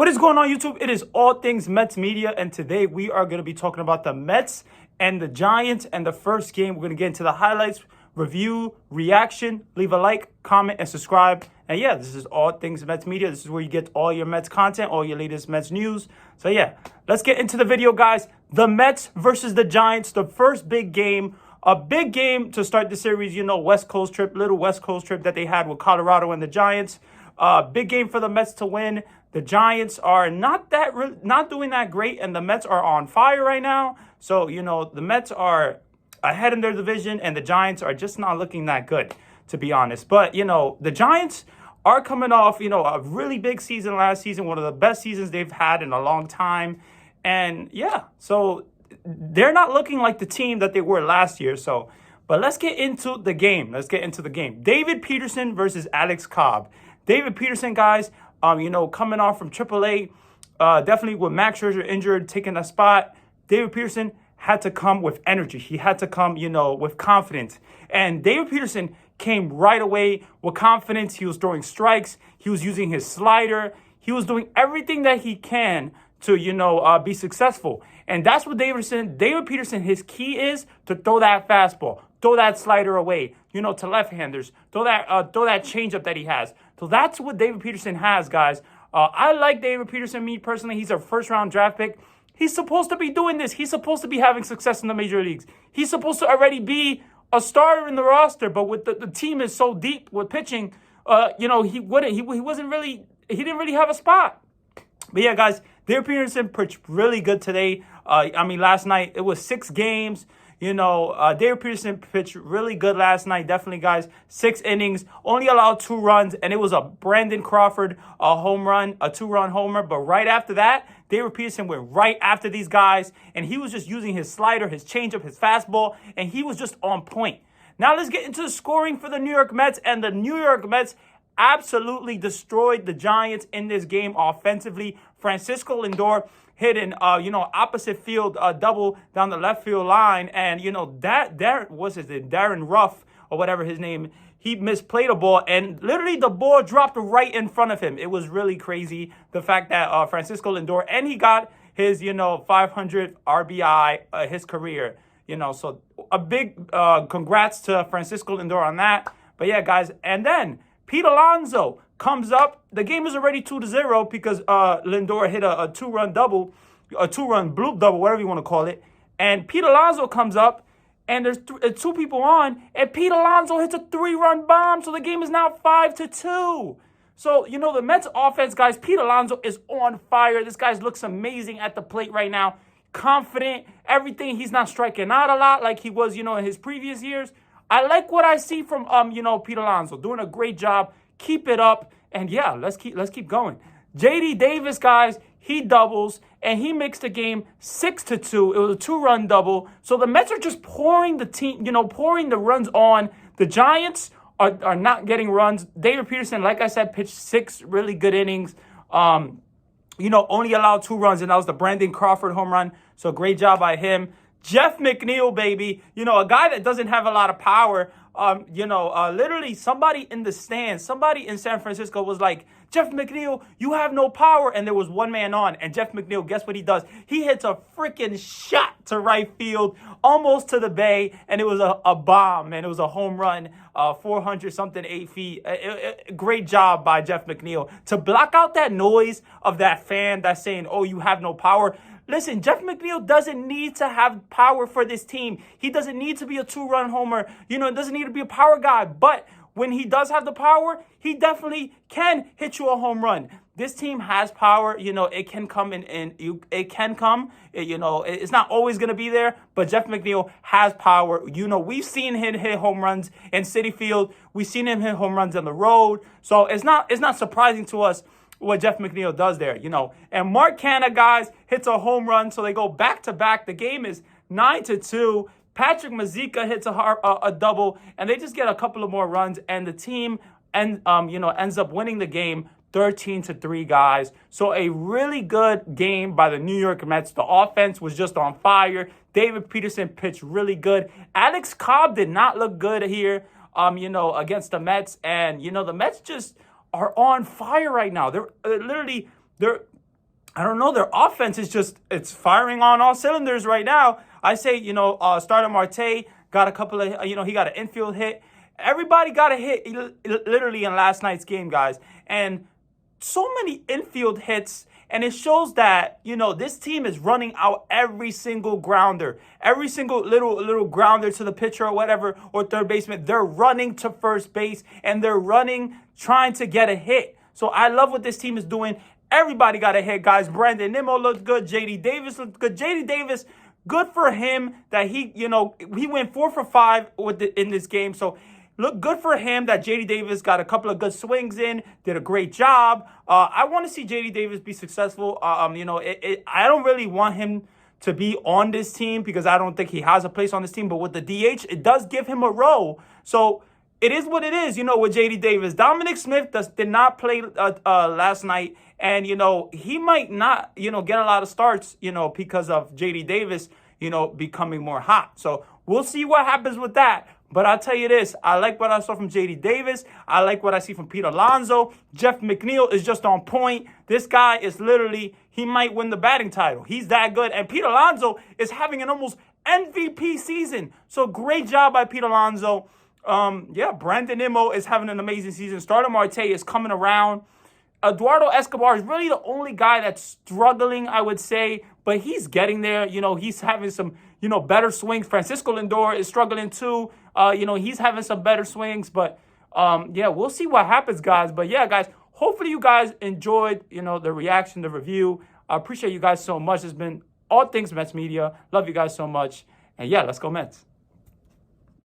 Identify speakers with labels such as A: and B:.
A: What is going on, YouTube? It is All Things Mets Media, and today we are going to be talking about the Mets and the Giants and the first game. We're going to get into the highlights, review, reaction. Leave a like, comment, and subscribe. And yeah, this is All Things Mets Media. This is where you get all your Mets content, all your latest Mets news. So yeah, let's get into the video, guys. The Mets versus the Giants, the first big game. A big game to start the series, West Coast trip, little West Coast trip that they had with Colorado and the Giants. Big game for the Mets to win. The Giants are not doing that great, and the Mets are on fire right now. So, the Mets are ahead in their division, and the Giants are just not looking that good, to be honest. But, the Giants are coming off, a really big season last season, one of the best seasons they've had in a long time. And, yeah, so they're not looking like the team that they were last year. But let's get into the game. David Peterson versus Alex Cobb. David Peterson, guys, coming off from AAA, definitely with Max Scherzer injured, taking a spot. David Peterson had to come with energy. He had to come, with confidence. And David Peterson came right away with confidence. He was throwing strikes. He was using his slider. He was doing everything that he can to, be successful. And that's what David Peterson, his key is to throw that fastball, throw that slider away, to left-handers, throw that changeup that he has. So that's what David Peterson has, guys. I like David Peterson, me personally. He's a first-round draft pick. He's supposed to be doing this. He's supposed to be having success in the major leagues. He's supposed to already be a starter in the roster, but with the team is so deep with pitching, he didn't really have a spot. But yeah, guys, David Peterson pitched really good today. Last night it was 6 games. David Peterson pitched really good last night. Definitely, guys. 6 innings, only allowed 2 runs, and it was a Brandon Crawford home run, a 2-run homer. But right after that, David Peterson went right after these guys, and he was just using his slider, his changeup, his fastball, and he was just on point. Now let's get into the scoring for the New York Mets, and the New York Mets absolutely destroyed the Giants in this game offensively. Francisco Lindor hit an opposite field double down the left field line, and Darren Ruff or whatever his name, he misplayed a ball, and literally the ball dropped right in front of him. It was really crazy, the fact that Francisco Lindor, and he got his 500 RBI his career. So a big congrats to Francisco Lindor on that. But yeah, guys, and then Pete Alonso comes up. The game is already 2-0 because Lindor hit a 2-run double, a 2-run bloop double, whatever you want to call it. And Pete Alonso comes up, and there's 2 people on, and Pete Alonso hits a 3-run bomb, so the game is now 5-2. So, the Mets offense, guys, Pete Alonso is on fire. This guy looks amazing at the plate right now. Confident, everything. He's not striking out a lot like he was, in his previous years. I like what I see from, Pete Alonso. Doing a great job. Keep it up. And yeah, let's keep going. J.D. Davis, guys, he doubles, and he makes the game 6-2. It was a 2-run double. So the Mets are just pouring the runs on. The Giants are not getting runs. David Peterson, like I said, pitched 6 really good innings. Only allowed 2 runs, and that was the Brandon Crawford home run. So great job by him. Jeff Mcneil, baby, a guy that doesn't have a lot of power. Literally somebody in the stands, somebody in San Francisco was like, Jeff Mcneil, you have no power. And there was one man on, and Jeff Mcneil, guess what he does? He hits a freaking shot to right field, almost to the bay, and it was a bomb, and it was a home run, 400-something, 8 feet. Great job by Jeff Mcneil to block out that noise of that fan that's saying, oh, you have no power. Listen, Jeff Mcneil doesn't need to have power for this team. He doesn't need to be a 2-run homer. Doesn't need to be a power guy. But when he does have the power, he definitely can hit you a home run. This team has power. It can come it can come. It's not always going to be there, but Jeff McNeil has power. We've seen him hit home runs in Citi Field. We've seen him hit home runs on the road. So it's not surprising to us what Jeff McNeil does there, And Mark Canha, guys, hits a home run, so they go back-to-back. The game is 9-2. Patrick Mazeika hits a double, and they just get a couple of more runs, and the team ends up winning the game 13-3, guys. So a really good game by the New York Mets. The offense was just on fire. David Peterson pitched really good. Alex Cobb did not look good here, against the Mets, and the Mets just are on fire right now. They're I don't know. Their offense is just, it's firing on all cylinders right now. I say, starter Marte got a couple of, he got an infield hit. Everybody got a hit literally in last night's game, guys. And so many infield hits. And it shows that, this team is running out every single grounder, every single little grounder to the pitcher or whatever, or third baseman. They're running to first base and they're running, trying to get a hit. So I love what this team is doing. Everybody got a hit, guys. Brandon Nimmo looked good. J.D. Davis looked good. J.D. Davis, good for him that he went 4 for 5 in this game. So look good for him that J.D. Davis got a couple of good swings in, did a great job. I want to see J.D. Davis be successful. I don't really want him to be on this team because I don't think he has a place on this team. But with the DH, it does give him a role. So it is what it is, with J.D. Davis. Dominic Smith did not play last night. And, he might not, get a lot of starts, because of J.D. Davis, becoming more hot. So we'll see what happens with that. But I'll tell you this, I like what I saw from J.D. Davis. I like what I see from Pete Alonso. Jeff McNeil is just on point. This guy is literally, he might win the batting title. He's that good. And Pete Alonso is having an almost MVP season. So great job by Pete Alonso. Brandon Nimmo is having an amazing season. Starter Marte is coming around. Eduardo Escobar is really the only guy that's struggling, I would say, but he's getting there. He's having some, better swings. Francisco Lindor is struggling too. He's having some better swings, but we'll see what happens, guys. But yeah, guys, hopefully you guys enjoyed, the reaction, the review. I appreciate you guys so much. It's been all things Mets Media. Love you guys so much. And yeah, let's go Mets.